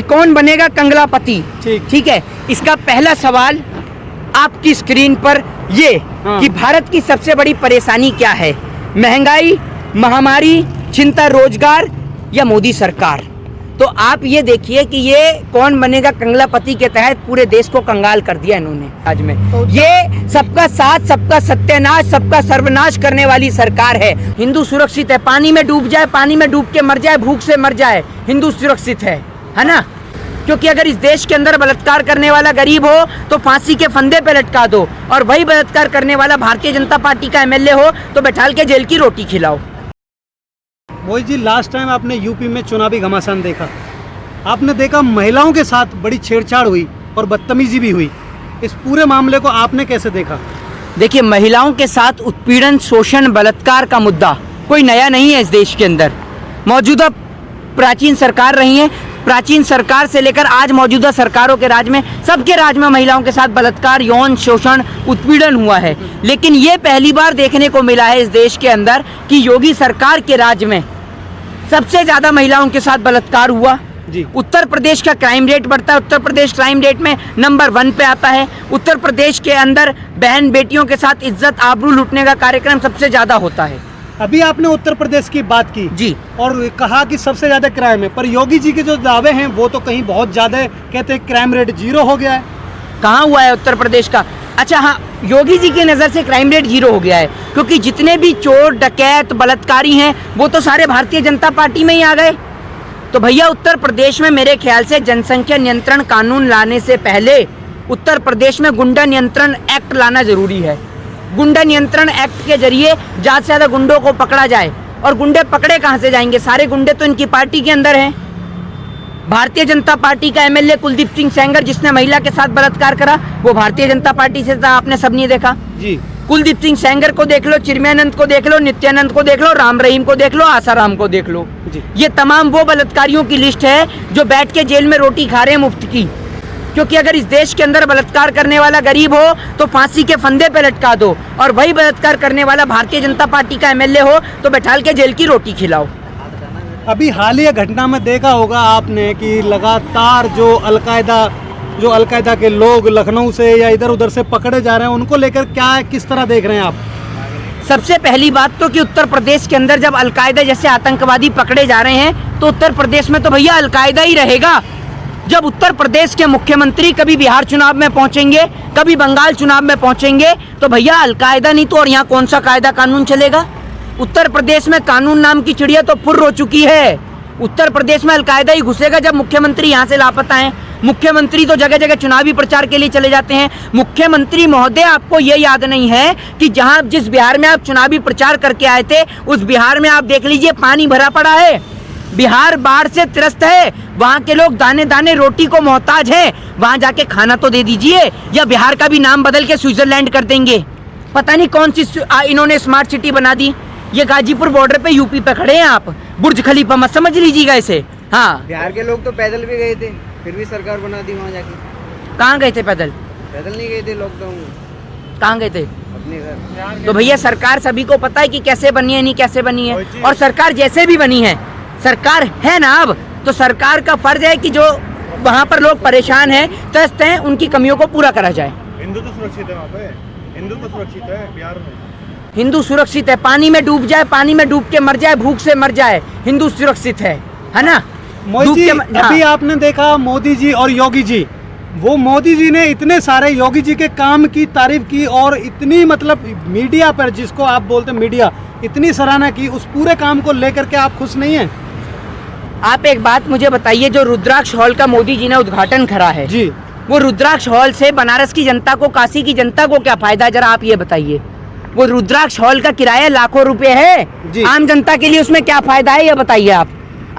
कौन बनेगा कंगलापति। ठीक है, इसका पहला सवाल आपकी स्क्रीन पर ये कि भारत की सबसे बड़ी परेशानी क्या है, महंगाई, महामारी, चिंता रोजगार या मोदी सरकार। तो आप ये देखिए कि ये कौन बनेगा कंगलापति के तहत पूरे देश को कंगाल कर दिया इन्होंने आज में। ये सबका साथ, सबका सत्यानाश, सबका सर्वनाश करने वाली सरकार है। हिंदू सुरक्षित है, पानी में डूब जाए, पानी में डूब के मर जाए, भूख से मर जाए, हिंदू सुरक्षित है ना। क्योंकि अगर इस देश के अंदर बलात्कार करने वाला गरीब हो तो फांसी के फंदे पे लटका दो, और वही बलात्कार करने वाला भारतीय जनता पार्टी का एमएलए हो तो बैठाल के जेल की रोटी खिलाओ। मोदी जी, लास्ट टाइम आपने यूपी में चुनावी घमासान देखा, आपने देखा महिलाओं के साथ बड़ी छेड़छाड़ हुई और बदतमीजी भी हुई। इस पूरे मामले को आपने कैसे देखा? देखिए, महिलाओं के साथ उत्पीड़न, शोषण, बलात्कार का मुद्दा कोई नया नहीं है इस देश के अंदर। मौजूदा प्राचीन सरकार रही है, प्राचीन सरकार से लेकर आज मौजूदा सरकारों के राज में, सबके राज में महिलाओं के साथ बलात्कार, यौन शोषण, उत्पीड़न हुआ है। लेकिन ये पहली बार देखने को मिला है इस देश के अंदर कि योगी सरकार के राज में सबसे ज्यादा महिलाओं के साथ बलात्कार हुआ। उत्तर प्रदेश का क्राइम रेट बढ़ता है, उत्तर प्रदेश क्राइम रेट में नंबर 1 पे आता है। उत्तर प्रदेश के अंदर बहन बेटियों के साथ इज्जत आबरू लूटने का कार्यक्रम सबसे ज्यादा होता है। अभी आपने उत्तर प्रदेश की बात की जी, और कहा कि सबसे ज्यादा क्राइम है, पर योगी जी के जो दावे हैं वो तो कहीं बहुत ज्यादा है, कहते हैं क्राइम रेट 0 हो गया है। कहाँ हुआ है उत्तर प्रदेश का? अच्छा हाँ, योगी जी की नज़र से क्राइम रेट 0 हो गया है, क्योंकि जितने भी चोर, डकैत, बलात्कारी हैं वो तो सारे भारतीय जनता पार्टी में ही आ गए। तो भैया, उत्तर प्रदेश में मेरे ख्याल से जनसंख्या नियंत्रण कानून लाने से पहले उत्तर प्रदेश में गुंडा नियंत्रण एक्ट लाना जरूरी है। गुंडा नियंत्रण एक्ट के जरिए ज़्यादा से ज़्यादा गुंडों को पकड़ा जाए। और गुंडे पकड़े कहाँ से जाएंगे? सारे गुंडे तो इनकी पार्टी के अंदर हैं। भारतीय जनता पार्टी का एमएलए कुलदीप सिंह सेंगर, जिसने महिला के साथ बलात्कार करा, वो भारतीय जनता पार्टी से था, आपने सबने देखा जी। कुलदीप सिंह सेंगर को देख लो, चिन्मयानंद को देख लो, नित्यानंद को देख लो, राम रहीम को देख लो, आसाराम को देख लो। ये तमाम वो बलात्कारियों की लिस्ट है जो बैठ के जेल में रोटी खा रहे हैं मुफ्त की। क्योंकि अगर इस देश के अंदर बलात्कार करने वाला गरीब हो तो फांसी के फंदे पे लटका दो, और वही बलात्कार करने वाला भारतीय जनता पार्टी का एमएलए हो तो बैठाल के जेल की रोटी खिलाओ। अभी हालिया घटना में देखा होगा आपने कि लगातार जो अलकायदा के लोग लखनऊ से या इधर उधर से पकड़े जा रहे हैं, उनको लेकर क्या किस तरह देख रहे हैं आप? सबसे पहली बात तो कि उत्तर प्रदेश के अंदर जब अलकायदा जैसे आतंकवादी पकड़े जा रहे हैं तो उत्तर प्रदेश में तो भैया अलकायदा ही रहेगा। जब उत्तर प्रदेश के मुख्यमंत्री कभी बिहार चुनाव में पहुंचेंगे, कभी बंगाल चुनाव में पहुंचेंगे, तो भैया अलकायदा नहीं तो और यहाँ कौन सा कायदा कानून चलेगा? उत्तर प्रदेश में कानून नाम की चिड़िया तो फुर्र हो चुकी है। उत्तर प्रदेश में अलकायदा ही घुसेगा जब मुख्यमंत्री यहाँ से लापता हैं। मुख्यमंत्री तो जगह जगह चुनावी प्रचार के लिए चले जाते हैं। मुख्यमंत्री महोदय, आपको ये याद नहीं है कि जिस बिहार में आप चुनावी प्रचार करके आए थे, उस बिहार में आप देख लीजिए पानी भरा पड़ा है। बिहार बाढ़ से त्रस्त है, वहाँ के लोग दाने दाने रोटी को मोहताज हैं। वहाँ जाके खाना तो दे दीजिए, या बिहार का भी नाम बदल के स्विट्जरलैंड कर देंगे। पता नहीं कौन सी इन्होंने स्मार्ट सिटी बना दी। ये गाजीपुर बॉर्डर पे यूपी पे खड़े हैं आप, बुर्ज खलीफा मत समझ लीजिएगा इसे। हाँ, बिहार के लोग तो पैदल भी गए थे, फिर भी सरकार बना दी वहाँ जाके। कहाँ गए थे पैदल? पैदल नहीं गए थे, लॉकडाउन कहाँ गए थे? अपने घर। तो भैया, सरकार सभी को पता है कि कैसे बनी है, नहीं कैसे बनी है। और सरकार जैसे भी बनी है, सरकार है ना अब, तो सरकार का फर्ज है कि जो वहाँ पर लोग परेशान हैं, त्रस्त हैं, उनकी कमियों को पूरा करा जाए। हिंदू तो सुरक्षित है वहाँ पे, हिंदू तो सुरक्षित है बिहार में। हिंदू सुरक्षित है, पानी में डूब जाए, पानी में डूब के मर जाए, भूख से मर जाए, हिंदू सुरक्षित है ना। मोदी जी, अभी आपने देखा मोदी जी और योगी जी, वो मोदी जी ने इतने सारे योगी जी के काम की तारीफ की और इतनी मतलब मीडिया पर, जिसको आप बोलते हैं मीडिया, इतनी सराहना की, उस पूरे काम को लेकर के आप खुश नहीं हैं? आप एक बात मुझे बताइए, जो रुद्राक्ष हॉल का मोदी जी ने उद्घाटन करा है जी, वो रुद्राक्ष हॉल से बनारस की जनता को, काशी की जनता को क्या फायदा, जरा आप ये बताइए। वो रुद्राक्ष हॉल का किराया लाखों रुपए है, आम जनता के लिए उसमें क्या फायदा है, ये बताइए आप।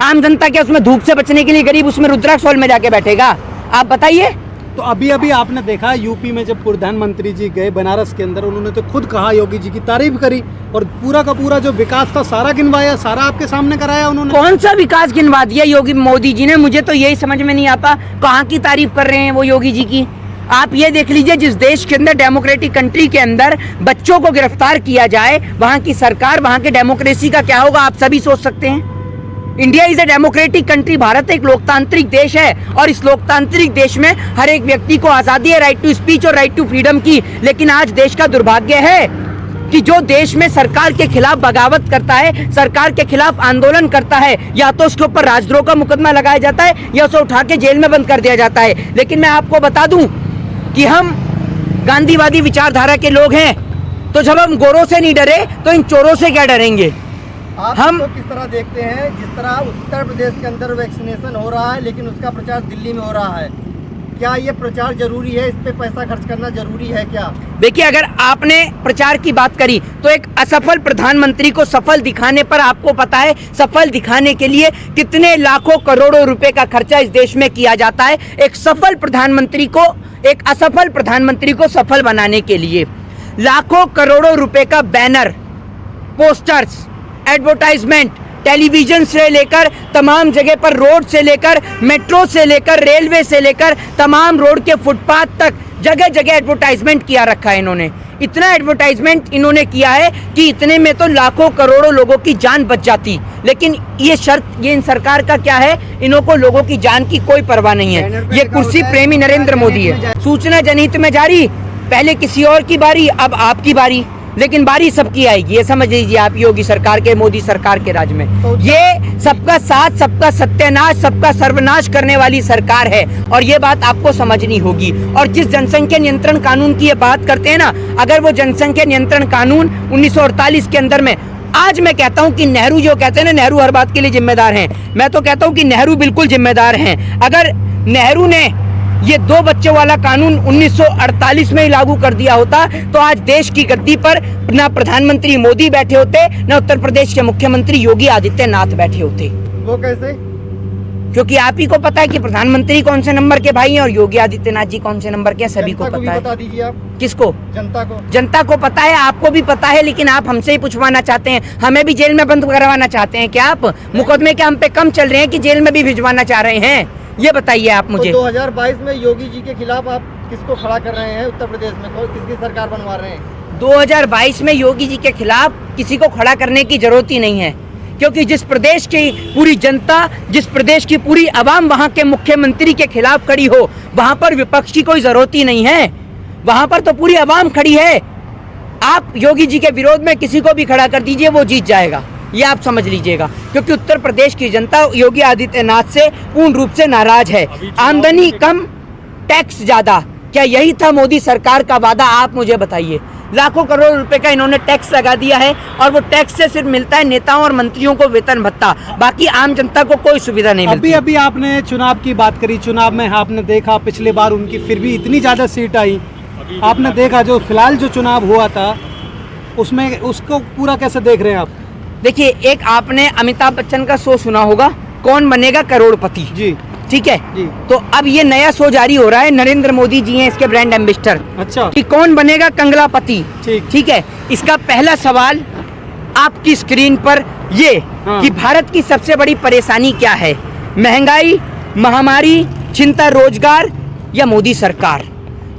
आम जनता क्या उसमें धूप से बचने के लिए गरीब उसमें रुद्राक्ष हॉल में जाके बैठेगा? आप बताइए। तो अभी अभी आपने देखा यूपी में जब प्रधानमंत्री जी गए बनारस के अंदर, उन्होंने तो खुद कहा, योगी जी की तारीफ करी और पूरा का पूरा जो विकास था सारा गिनवाया, सारा आपके सामने कराया उन्होंने। कौन सा विकास गिनवा दिया योगी मोदी जी ने? मुझे तो यही समझ में नहीं आता कहाँ की तारीफ कर रहे हैं वो योगी जी की। आप ये देख लीजिए, जिस देश के अंदर, डेमोक्रेटिक कंट्री के अंदर बच्चों को गिरफ्तार किया जाए, वहाँ की सरकार, वहाँ के डेमोक्रेसी का क्या होगा आप सभी सोच सकते हैं। India is a democratic country, Bharat एक लोकतांत्रिक देश है और इस लोकतांत्रिक देश में हर एक व्यक्ति को आजादी है, राइट टू स्पीच और राइट टू फ्रीडम की। लेकिन आज देश का दुर्भाग्य है कि जो देश में सरकार के खिलाफ बगावत करता है, सरकार के खिलाफ आंदोलन करता है, या तो उसके ऊपर राजद्रोह का मुकदमा लगाया जाता है या उसे उठा के जेल में बंद कर दिया जाता है। लेकिन मैं आपको बता दूं कि हम गांधीवादी विचारधारा के लोग हैं, तो जब हम गोरों से नहीं डरे तो इन चोरों से क्या डरेंगे। आप हम तो किस तरह देखते हैं, जिस तरह उत्तर प्रदेश के अंदर वैक्सीनेशन हो रहा है लेकिन उसका प्रचार दिल्ली में हो रहा है, क्या ये प्रचार जरूरी है, इस पे पैसा खर्च करना जरूरी है क्या? देखिए, अगर आपने प्रचार की बात करी तो एक असफल प्रधानमंत्री को सफल दिखाने पर आपको पता है सफल दिखाने के लिए कितने लाखों करोड़ों रुपए का खर्चा इस देश में किया जाता है। एक सफल प्रधानमंत्री को, एक असफल प्रधानमंत्री को सफल बनाने के लिए लाखों करोड़ों रुपए का बैनर, पोस्टर्स, एडवर्टाइजमेंट, टेलीविजन से लेकर तमाम जगह पर, रोड से लेकर मेट्रो से लेकर रेलवे से लेकर तमाम रोड के फुटपाथ तक जगह जगह एडवर्टाइजमेंट किया रखा है इन्होंने। इतना एडवर्टाइजमेंट इन्होंने किया है कि इतने में तो लाखों करोड़ों लोगों की जान बच जाती। लेकिन ये शर्त, ये इन सरकार का क्या है, इन्हों को लोगों की जान की कोई परवाह नहीं है। ये कुर्सी प्रेमी नरेंद्र मोदी है। सूचना जनहित में जारी, पहले किसी और की बारी, अब आपकी बारी, लेकिन बारी सबकी आएगी, ये समझ लीजिए आप। योगी सरकार के, मोदी सरकार के राज में ये सबका साथ, सबका सत्यानाश, सबका सर्वनाश करने वाली सरकार है और ये बात आपको समझनी होगी। और जिस जनसंख्या नियंत्रण कानून की ये बात करते हैं ना, अगर वो जनसंख्या नियंत्रण कानून 1948 के अंदर में, आज मैं कहता हूं कि नेहरू, जो कहते हैं ना नेहरू हर बात के लिए जिम्मेदार हैं, मैं तो कहता हूं कि नेहरू बिल्कुल जिम्मेदार हैं। अगर नेहरू ने ये 2 बच्चों वाला कानून 1948 में ही लागू कर दिया होता तो आज देश की गद्दी पर ना प्रधानमंत्री मोदी बैठे होते, ना उत्तर प्रदेश के मुख्यमंत्री योगी आदित्यनाथ बैठे होते। वो कैसे? क्योंकि आप ही को पता है कि प्रधानमंत्री कौन से नंबर के भाई हैं और योगी आदित्यनाथ जी कौन से नंबर के हैं, सभी को पता है। बता दीजिए आप। किसको? जनता को। जनता को पता है, आपको भी पता है, लेकिन आप हमसे ही पूछवाना चाहते हैं। हमें भी जेल में बंद करवाना चाहते हैं क्या आप? मुकदमे क्या हम पे कम चल रहे हैं कि जेल में भी भिजवाना चाह रहे हैं? ये बताइए आप मुझे। तो 2022 में योगी जी के खिलाफ आप किसको खड़ा कर रहे हैं उत्तर प्रदेश में, किसकी सरकार बनवा रहे हैं? 2022 में योगी जी के खिलाफ किसी को खड़ा करने की जरूरत ही नहीं है, क्योंकि जिस प्रदेश की पूरी जनता, जिस प्रदेश की पूरी आवाम वहां के मुख्यमंत्री के खिलाफ खड़ी हो, वहां पर विपक्ष की कोई जरूरत ही नहीं है। वहां पर तो पूरी आवाम खड़ी है। आप योगी जी के विरोध में किसी को भी खड़ा कर दीजिए, वो जीत जाएगा, ये आप समझ लीजिएगा। क्योंकि उत्तर प्रदेश की जनता योगी आदित्यनाथ से पूर्ण रूप से नाराज है। आमदनी कम, टैक्स ज्यादा, क्या यही था मोदी सरकार का वादा? आप मुझे बताइए। लाखों करोड़ रुपए का इन्होंने टैक्स लगा दिया है और वो टैक्स से सिर्फ मिलता है नेताओं और मंत्रियों को वेतन भत्ता, बाकी आम जनता को कोई सुविधा नहीं मिलती। अभी आपने चुनाव की बात करी, चुनाव में आपने देखा पिछले बार उनकी फिर भी इतनी ज्यादा सीट आई। आपने देखा जो फिलहाल जो चुनाव हुआ था उसमें, उसको पूरा कैसे देख रहे हैं आप? देखिए, एक आपने अमिताभ बच्चन का शो सुना होगा, कौन बनेगा करोड़पति जी, ठीक है जी। तो अब ये नया शो जारी हो रहा है, नरेंद्र मोदी जी हैं इसके ब्रांड एम्बेसडर। अच्छा, कि कौन बनेगा कंगलापति, ठीक है। इसका पहला सवाल आपकी स्क्रीन पर ये कि भारत की सबसे बड़ी परेशानी क्या है, महंगाई, महामारी, चिंता रोजगार या मोदी सरकार?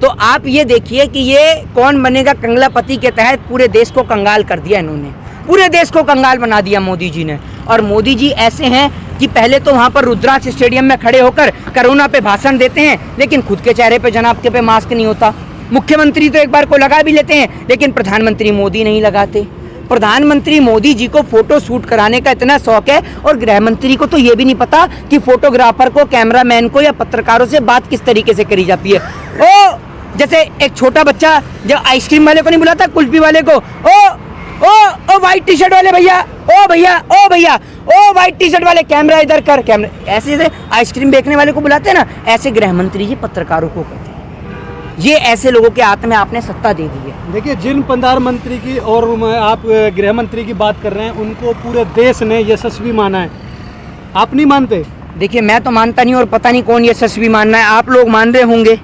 तो आप ये देखिए कि ये कौन बनेगा कंगलापति के तहत पूरे देश को कंगाल कर दिया इन्होंने, पूरे देश को कंगाल बना दिया मोदी जी ने। और मोदी जी ऐसे हैं कि पहले तो वहाँ पर रुद्राक्ष स्टेडियम में खड़े होकर कोरोना पे भाषण देते हैं, लेकिन खुद के चेहरे पे, जनाब के पे मास्क नहीं होता। मुख्यमंत्री तो एक बार को लगा भी लेते हैं, लेकिन प्रधानमंत्री मोदी नहीं लगाते। प्रधानमंत्री मोदी जी को फोटो शूट कराने का इतना शौक है और गृह मंत्री को तो ये भी नहीं पता कि फोटोग्राफर को, कैमरामैन को या पत्रकारों से बात किस तरीके से करी जाती है। ओ, जैसे एक छोटा बच्चा जब आइसक्रीम वाले को नहीं बुलाता, कुल्फी वाले को, ओ व्हाइट टी शर्ट वाले भैया, ओ भैया, ओ भैया, ओ व्हाइट टी शर्ट वाले, कैमरा इधर कर, कैमरा, ऐसे जैसे आइसक्रीम बेचने वाले को बुलाते हैं ना, ऐसे गृह मंत्री जी पत्रकारों को कहते हैं। ये ऐसे लोगों के हाथ में आपने सत्ता दे दी है। देखिए, जिन प्रधानमंत्री की और आप गृह मंत्री की बात कर रहे हैं, उनको पूरे देश ने यशस्वी माना है, आप नहीं मानते? देखिए, मैं तो मानता नहीं और पता नहीं कौन यशस्वी मानना है, आप लोग मान रहे होंगे।